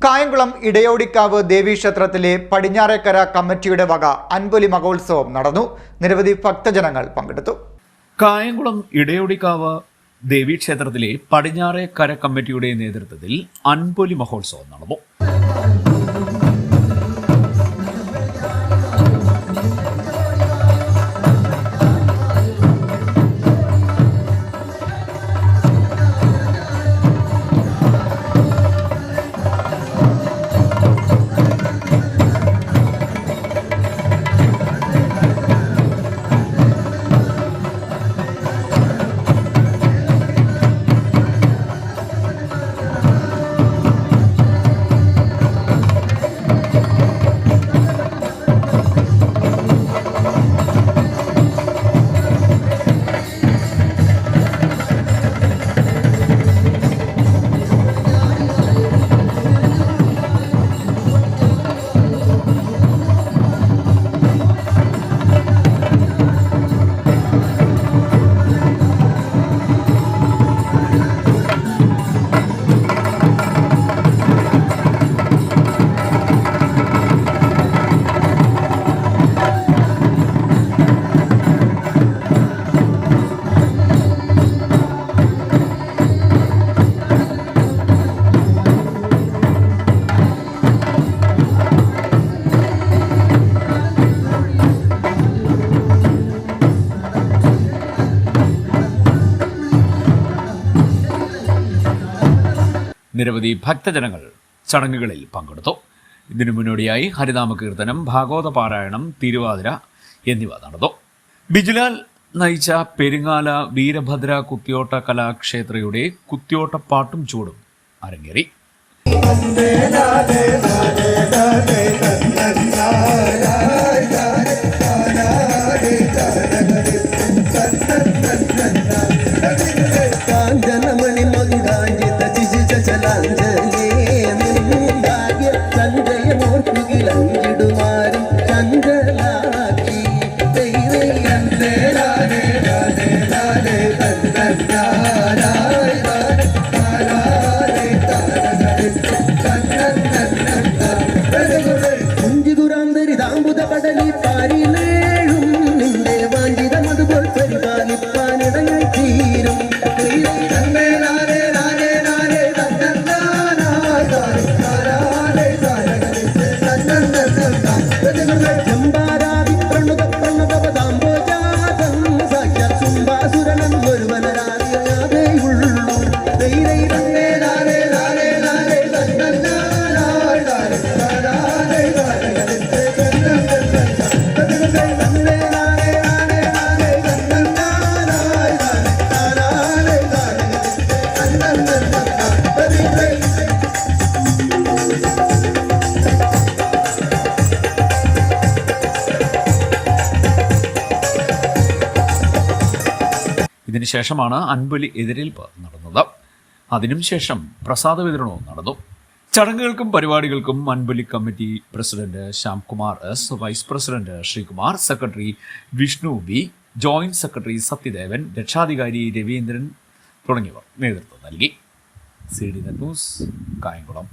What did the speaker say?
കായംകുളം ഇടയോടിക്കാവ് ദേവീക്ഷേത്രത്തിലെ പടിഞ്ഞാറേക്കര കമ്മിറ്റിയുടെ വക അൻപൊലി മഹോത്സവം നടന്നു. നിരവധി ഭക്തജനങ്ങൾ പങ്കെടുത്തു. കായംകുളം ഇടയോടിക്കാവ് ദേവീക്ഷേത്രത്തിലെ പടിഞ്ഞാറേക്കര കമ്മിറ്റിയുടെ നേതൃത്വത്തിൽ അൻപൊലി മഹോത്സവം നടന്നു. നിരവധി ഭക്തജനങ്ങൾ ചടങ്ങുകളിൽ പങ്കെടുത്തു. ഇതിനു മുന്നോടിയായി ഹരിനാമ കീർത്തനം, ഭാഗവത പാരായണം, തിരുവാതിര എന്നിവ നടന്നു. ബിജുലാൽ നയിച്ച പെരിങ്ങാല വീരഭദ്ര കുത്തിയോട്ട കലാക്ഷേത്രയുടെ കുത്തിയോട്ടപ്പാട്ടും ചൂടും അരങ്ങേറി. ഇതിനുശേഷമാണ് അൻപൊലി എതിരേൽപ്പ് നടന്നത്. അതിനും ശേഷം പ്രസാദ വിതരണവും നടന്നു. ചടങ്ങുകൾക്കും പരിപാടികൾക്കും അൻപൊലി committee president Shyamkumar S, vice president Sreekumar, secretary Vishnu B, joint secretary Sathyadevan, രക്ഷാധികാരി രവീന്ദ്രൻ തുടങ്ങിയവർ നേതൃത്വം നൽകി. CDNet news, Kayamkulam.